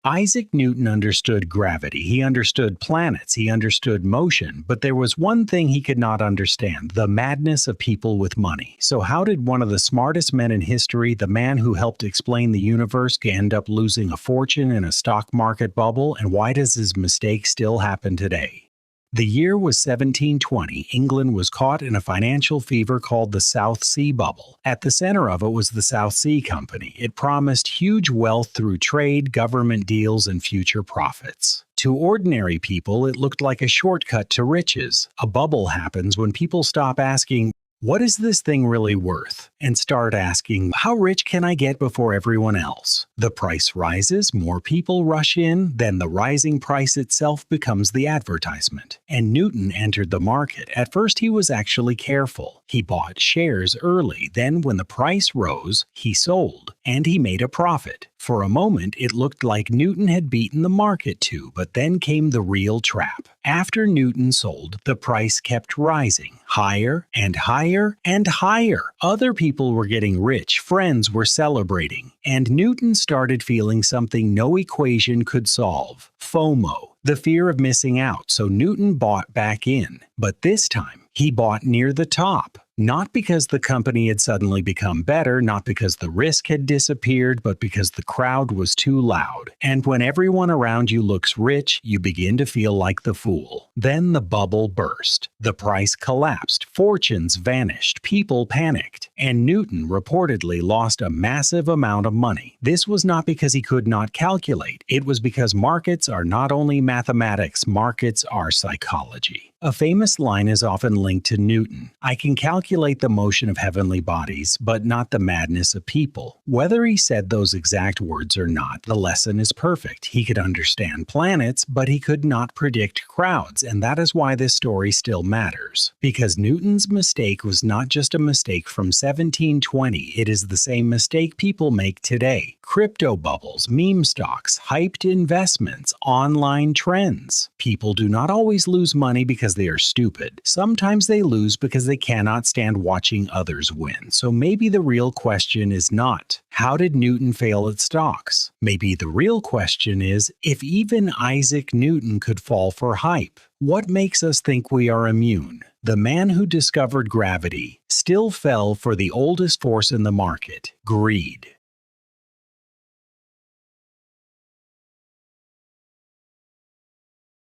Isaac Newton understood gravity, he understood planets, he understood motion, but there was one thing he could not understand: the madness of people with money. So how did one of the smartest men in history, the man who helped explain the universe, end up losing a fortune in a stock market bubble, and why does his mistake still happen today? The year was 1720. England was caught in a financial fever called the South Sea Bubble. At the center of it was the South Sea Company. It promised huge wealth through trade, government deals, and future profits. To ordinary people, it looked like a shortcut to riches. A bubble happens when people stop asking, "What is this thing really worth?" and start asking, "How rich can I get before everyone else?" The price rises, more people rush in, then the rising price itself becomes the advertisement. And Newton entered the market. At first he was actually careful. He bought shares early, then when the price rose, he sold, and he made a profit. For a moment, it looked like Newton had beaten the market too, but then came the real trap. After Newton sold, the price kept rising, higher and higher and higher. Other people were getting rich, friends were celebrating, and Newton started feeling something no equation could solve: FOMO, the fear of missing out. So Newton bought back in, but this time he bought near the top. Not because the company had suddenly become better, not because the risk had disappeared, but because the crowd was too loud. And when everyone around you looks rich, you begin to feel like the fool. Then the bubble burst. The price collapsed, fortunes vanished, people panicked, and Newton reportedly lost a massive amount of money. This was not because he could not calculate. It was because markets are not only mathematics, markets are psychology. A famous line is often linked to Newton: "I can calculate the motion of heavenly bodies, but not the madness of people." Whether he said those exact words or not, the lesson is perfect. He could understand planets, but he could not predict crowds, and that is why this story still matters. Because Newton's mistake was not just a mistake from 1720, it is the same mistake people make today. Crypto bubbles, meme stocks, hyped investments, online trends. People do not always lose money because they are stupid. Sometimes they lose because they cannot stand watching others win. So maybe the real question is not, how did Newton fail at stocks? Maybe the real question is, if even Isaac Newton could fall for hype, what makes us think we are immune? The man who discovered gravity still fell for the oldest force in the market: greed.